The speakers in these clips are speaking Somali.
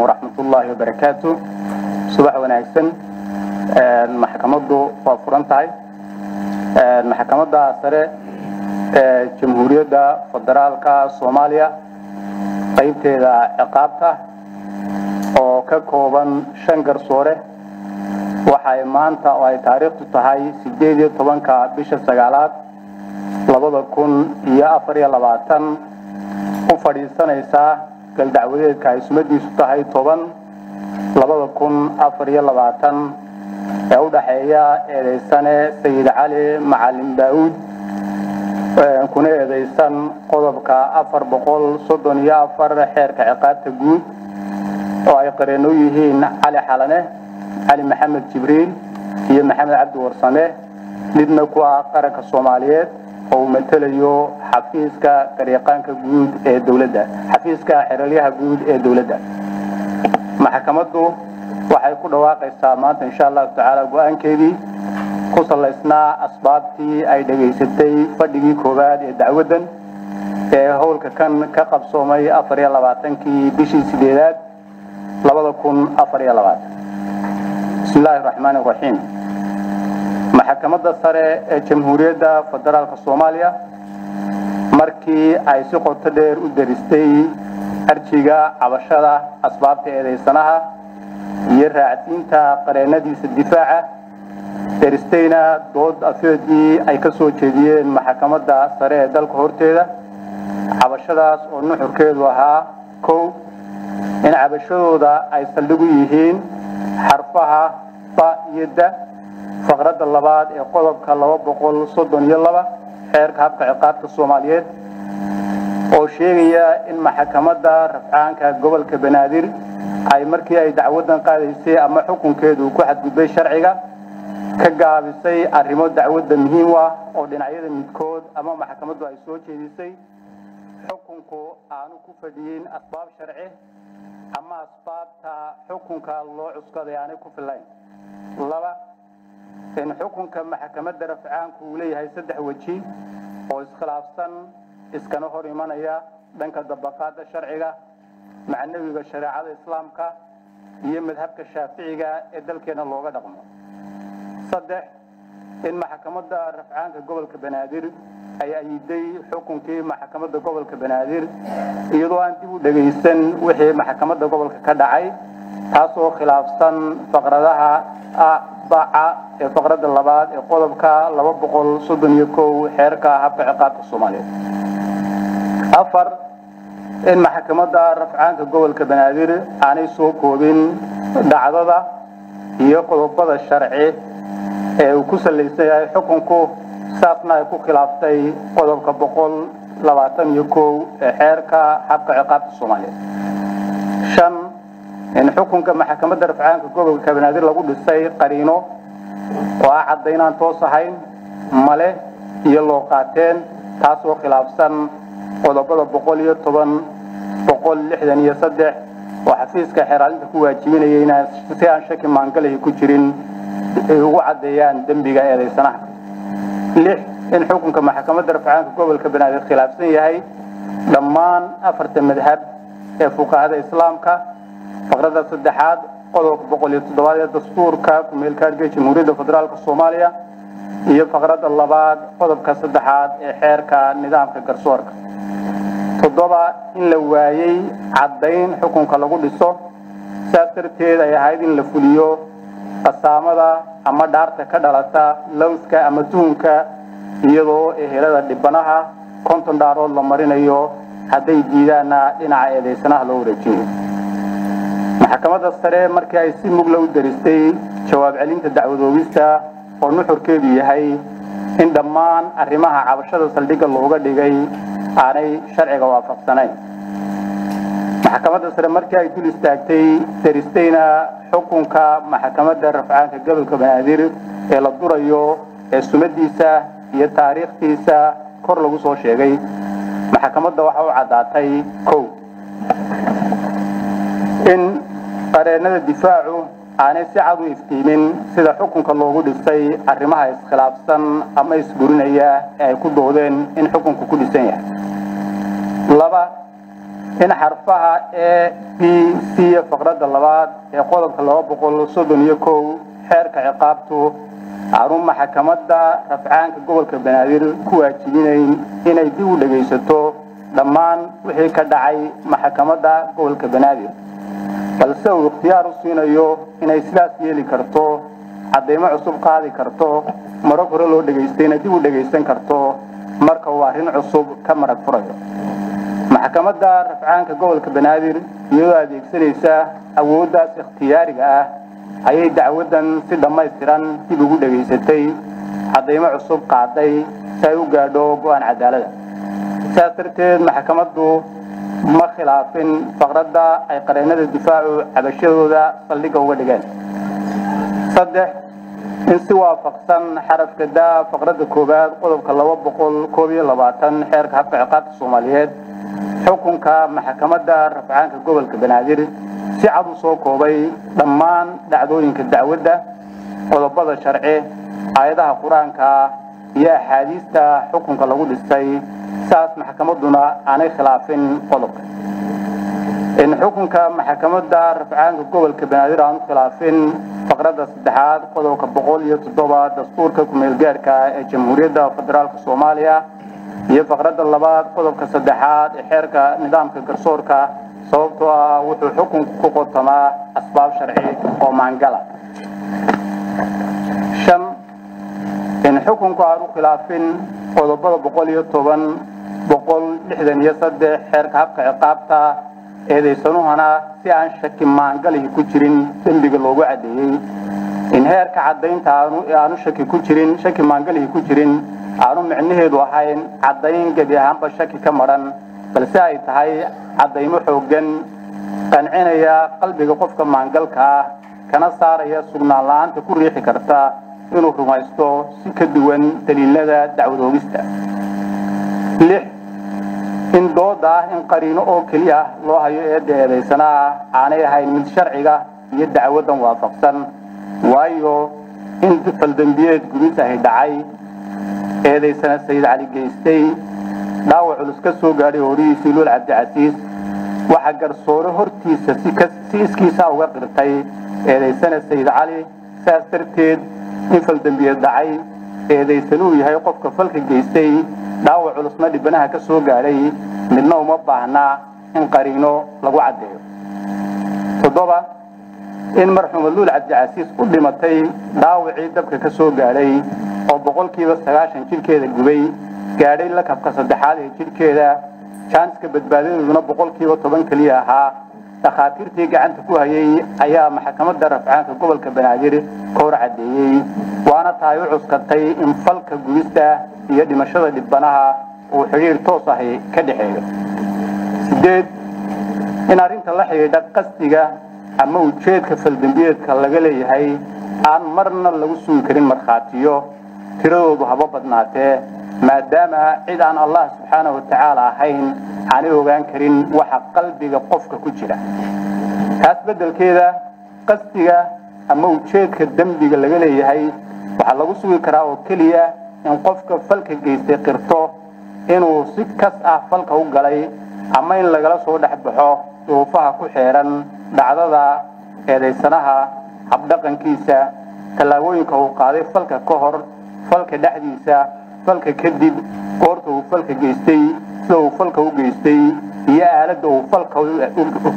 ورحمة الله وبركاته. صباح ونعكسن محكمة وفرنتاي محكمة سرة جمهورية فدرالكا صوماليا قيبتها عقابتها وككوبان شنقر صوره waxay maanta oo ay taariikhdu tahay 18ka bisha sagaalaad 2024 u fadhiisanaysaa gal dacwadeedka ay sumadiisu tahay 10/2024 ee u dhaxeeya eedeysane Sayid Cali Macalin Daawud kuna eedeysan qodobka 434 xeerka ciqaabta guud oo ay qareeno yihiin Cali Xalane علي محمد جبريل هي محمد عبد ورسامه midna ku ah qaranka Soomaaliyeed oo matalayo xafiiska qariiqanka guud ee dawladda xafiiska xiraliyaha guud ee dawladda maxkamaddu waxay ku dhawaaqaysaa maanta insha Allah taala go'aankeedii ku salaysnaa asbaabtii ay dhageysatay fadhigii koowaad ee dacwadan ee howlka kan ka qabsoomay 24kii bishii 8aad 2024 بسم الله الرحمن الرحيم محكمة سرة جمهورية فدرالك الصومالية مركي أي سقط تدير ودرستي أرجيغا عبشرة أسباب تأذي سنها يرعتين تا قرينة دي الدفاع درستينا دود أفيدي أي كسو جديد محكمة سرة دالك هورتيدا عبشرة ونحر كيدوها كو إن عبشرة أي سلقوا يهين حرفها با يدا فقرة اللباد يقولب كاللبا بقول صدن يلبا حير كهبك عقابك الصوماليات وشيغيا إن محكمة رفعان كقبل كبنادر أي مركي أي دعوتنا قادسي أما حكم كيدو كوحد قدبي شرعيقا كقابسي الرمود دعوت مهمة ودين عيدا متكود أما محكمة أي سوچي ديسي حكمكو آنو كفدين أسباب شرعي أما أسباب حكمك الله عسكر يعني كفلين لبا إن حكمك محكمة رفعان كولي هاي سدح وجهي وإسخلافسن إسكانه ريمانيا دنك الدبقات الشرعية مع النبي الشريعة الإسلامك هي مذهبك الشافعية إدلكين الله قدقم صدح إن محكمة رفعان قبل كبنادر أي أيدي حكمك محكمة قبل كبنادر iyadoo aan dib u dhageysan wixii maxkamadda gobolka ka dhacay taasoo khilaafsan faqradaha baaca ee faqradda labaad ee qodobka 231 xeerka habka ciqaabta Soomaaliyeed afar in maxkamadda rafcaanka gobolka Banaadir aanay soo koobin dhacdada iyo qodobada sharci ee uu ku saleysan yahay xukunku saafna ay ku khilaaftay qodobka 121 xeerka habka ciqaabta Soomaaliyeed shan in xukunka maxkamadda rafcaanka gobolka Banaadir lagu dhisay qariino oo cadeynaan toos ahayn male iyo loo qaateen taasoo khilaafsan qodobada 110 163 oo xafiiska xiraalinta ku waajibinayay in si aan shaki maangalay ku jirin ay ugu cadeeyaan dambiga eedeysanaha lix in xukunka maxkamadda rafcaanka gobolka Banaadir khilaafsan yahay dhammaan afarta madhab ee fuqahaada islaamka faqradda saddexaad qodobka 107 ee dastuurka ku meelkaarka Jamhuuriyadda Federaalka Soomaaliya iyo faqradda labaad qodobka saddexaad ee xeerka nidaamka garsoorka toddoba in la waayay cadeyn xukunka lagu dhiso saasirteed ay ahayd in la fuliyo qasaamada ama dhaarta ka dhalata lawska ama tuhunka iyadoo ehelada dhibanaha konton dhaarood la marinayo haday diidaana dhinaca eedeysanaha loo wareejiyo maxkamadda sare markii ay si mug loo daristay jawaab celinta dacwadoogista oo nuxurkeedu yahay in dhammaan arrimaha cabashada saldhigga looga dhigay aanay sharciga waafaqsanayn maxkamadda sare markii ay dul istaagtay daristayna xukunka maxkamadda rafcaanka gobolka Banaadir ee la durayo ee sumadiisa iyo taariikhdiisa kor lagu soo sheegay maxkamadda waxa uu cadaatay kow in qareenada difaacu aanay si cad u iftiimin sida xukunka loogu dhisay arrimaha iskhilaafsan ama isburinaya ee ay ku doodeen in xukunku ku dhisan yahay laba إن حرفها A B C فقرة اللبات يقول الله بقول صدن يكو حرك عقابته عروم محكمة رفعان كقول كبنادير كواتيين إن يديو لجيسته دمان وحي كدعي محكمة قول كبنادير بل سو اختيار الصينيو إن إسلاس يلي كرتو عديما عصب قاضي كرتو مرق رلو دجيستين ديو دجيستين كرتو مركو وارين عصب كمرق فريو محكمة رفعان كقول كبنادير يوادي كسريسا أوداس اختياري ayay dacwadan si dhamaystiran dib ugu dhageysatay cadeymo cusub qaaday say u gaadho go'aan cadaalad saarteed maxkamaddu ma khilaafin faqradda ay qareenada difaacu cabashadooda saldhiga uga dhigeen saddex in si waafaqsan xarafka da faqradda koobaad qodobka 222 xeerka habka ciqaabta Soomaaliyeed xukunka maxkamadda rafcaanka gobolka Banaadir si cad u soo koobay dhammaan dhacdooyinka dacwadda qodobada sharci aayadaha quraanka iyo axaadiista xukunka lagu dhisay saas maxkamaduna aanay khilaafin qodobka in xukunka maxkamadda rafcaanka gobolka Banaadir aan khilaafin faqradda saddexaad qodobka 107 dastuurka ku meel gaarka ee Jamhuuriyadda Federaalka Soomaaliya iyo faqradda labaad qodobka saddexaad ee xeerka nidaamka garsoorka sababtoo ah wuxuu xukunku ku qotamaa asbaab sharci oo maangala shan in xukunku aanu khilaafin qodobada 163 xeerka habka ciqaabta eedeysanuhana si aan shaki maangali ku jirin dambiga loogu cadeeyay in heerka cadeynta aanu shaki ku jirin shaki maangali ku jirin aanu micnaheedu ahayn cadeyn gabi ahaanba shaki ka maran balse ay tahay cadeymo xoogan qancinaya qalbiga qofka maangalka kana saaraya sugnaan la'aanta ku riixi karta inuu rumaysto si ka duwan daliilada dacwad oogista lix in dooda in qariino oo kaliya loo hayo eedeysana aanay ahayn mid sharciga iyo dacwadan waafaqsan waayo in faldambiyeed gudisa ay dhacay eedeysana Sayid Cali geystay dhaawac culus ka soo gaaray horiisii Luul Cabdi Casiis waxa garsoore hortiisa si iskiisa uga qirtay eedeysana Sayid Cali saas darteed in faldambiyeed dhacay eedeysanuu yahay qofka falka geystay dhaawac culusna dhibanaha ka soo gaaray midna uma baahna in qariino lagu cadeeyo todoba in marxuum Luul Cabdi Casiis u dhimatay dhaawacii dabka ka soo gaaray oo 90% jirkeeda gubay gaadhay la kabka saddexaad ee jirkeeda chance-ka badbaadaduna 10% kaliya ahaa dhakhaatiirtii gacanta ku hayay ayaa maxkamadda rafcaanka gobolka Banaadir koor cadeeyay waana tahay u cuskatay in falka gubista iyo dhimashada dhibanaha uu xiriir toos ah ka dhaxeeyo sideed in arinta la xiriirta qasdiga ama ujeedka faldambiyeedka laga leeyahay aan marna lagu sugi karin markhaatiyo tiradoodu haba badnaatee maadaama cid aan Allah subhanahu wa ta'ala ahayn aanay ogaan karin waxa qalbiga qofka ku jira taas bedelkeeda qasdiga ama ujeedka dambiga laga leeyahay waxa lagu sugi karaa oo kaliya in qofka falka geystay qirto inuu si kas ah falka u galay ama in lagala soo dhaxbaxo duufaha ku xeeran dhacdada eedeysanaha habdhaqankiisa talaabooyinka uu qaaday falka ka hor falka dhaxdiisa falka kadib goorta uu falka geystay sida uu falka u geystay iyo aaladda uu falka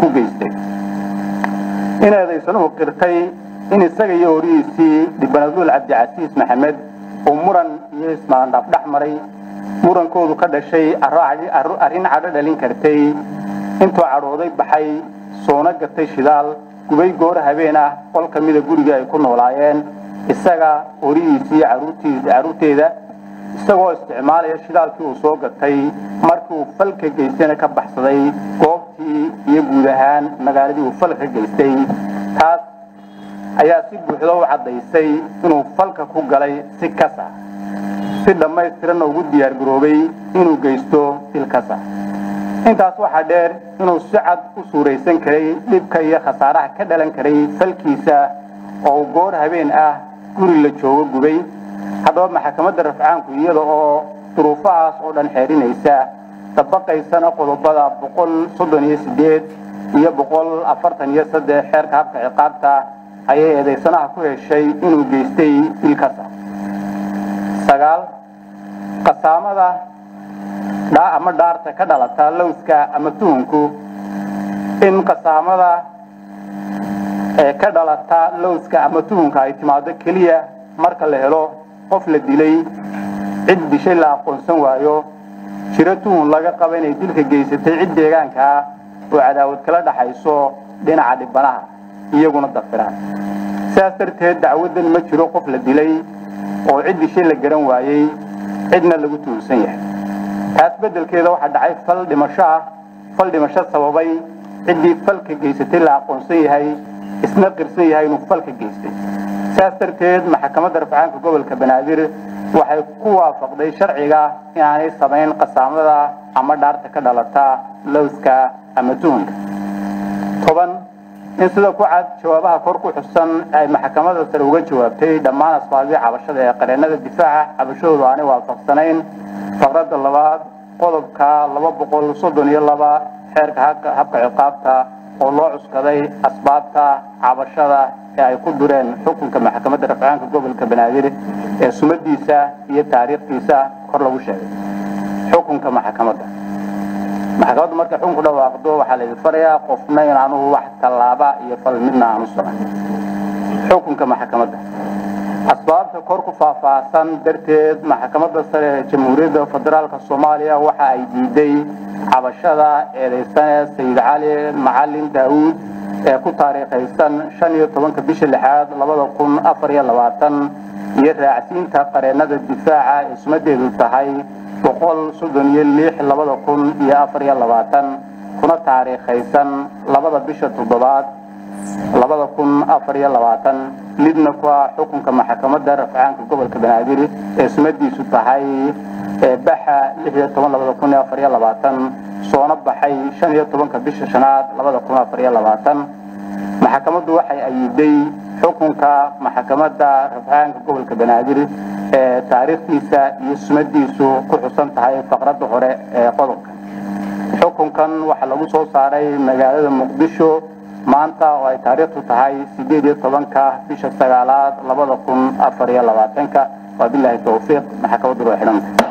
ku geystay in eedeysanuhu qirtay in isaga iyo horiisii Luul Cabdi Casiis Maxamed oo muran iyo ismaan dhaxmaray murankoodu ka dhashay arrin cadho dhalin kartay intuu cadhooday baxay soona gatay shidaal gubay goor habeen ah qol kamida guriga ay ku noolaayeen isaga horiisii caruurteeda isagoo isticmaalaya shidaalkii uu soo gatay markii uu falka geystayna ka baxsaday goobtii iyo guud ahaan magaaladii uu falka geystay taas ayaa si buuxda u cadeysay inuu falka ku galay si kasa si dhamaystiran ugu diyaar garoobay inuu geysto ilkasa intaas waxa dheer inuu si cad u suureysan karay dhibka iyo khasaaraha ka dhalan karay falkiisa oo goor habeen ah guri la joogo gubay haddaba maxkamadda rafcaanku iyada oo duruufahaas oo dhan xeerinaysa طبقaysan qodobada 138 iyo 143 xeerka habka ciqaabta ayay eedeysanaha ku heshay inuu geystay dilkaas. 9 qasaamada ama dhaarta ka dhalata lowska ama tuhunku in qasaamada ka dhalata lowska ama tuhunka ay timaado kaliya marka la helo qof la dilay cid dishay la aqoonsan waayo jira tuhun laga qabo inay dilka geysatay cid deegaanka oo cadaawad kala dhaxayso dhinaca dhibanaha iyaguna dafiraan. sidaas darteed dacwadan ma jiro qof la dilay oo cid dishay la garan waayay cidna lagu tuursan yahay. taas bedelkeeda waxa dhacay fal dhimasho sababay ciddii falka geysatay la aqoonsan yahay isna qirsan yahay inuu falka geystay. sidaas darteed maxkamadda rafcaanka gobolka Banaadir waxay ku waafaqday sharciga inaanay sameyn qasaamada ama dhaarta ka dhalata lowska ama tuhunka. 10 in sida ku cad jawaabaha kor ku xusan ay maxkamadda sare uga jawaabtay dhammaan asbaabihi cabashada ee qareennada difaaca cabashadoodu aanay waafaqsanayn faqradda 2 qodobka 232 xeerka habka ciqaabta oo loo cuskaday asbaabta cabashada ee ay ku dureen xukunka maxkamadda rafcaanka gobolka Banaadir ee sumadiisa iyo taariikhdiisa kor lagu sheegay. xukunka maxkamadda marka xukunku dhawaaqdo waxa la farayaa qofna inaanu wax talaaba iyo fal midna aanu socon. xukunka maxkamadda asbaabta kor ku faahfaahsan darteed maxkamadda sare ee Jamhuuriyadda Federaalka Soomaaliya waxa ay diiday cabashada eedeysanaha Sayid Cali Macalin Daawud ee ku taariikhaysan 15 bisha 6 2024 iyo raacsiinta qareennada difaaca ee sumadeedu tahay 136 2024 kuna taariikhaysan 2 bisha 7 2024 lidna ku xukunka maxkamadda rafcaanka gobolka Banaadir ee sumadiisu tahay baxa 16 soona baxay 15 bisha 5 2024 maxkamaddu waxay ayiday xukunka maxkamadda rafcaanka gobolka Banaadir ee taariikhdiisa iyo sumadiisu ku xusan tahay faqradda hore ee qodobka. xukunkan waxa lagu soo saaray magaalada Muqdisho maanta oo ay taariikhdu tahay 18 bisha 9 2024 wabillahi tawfiiq maxkamaddu waxay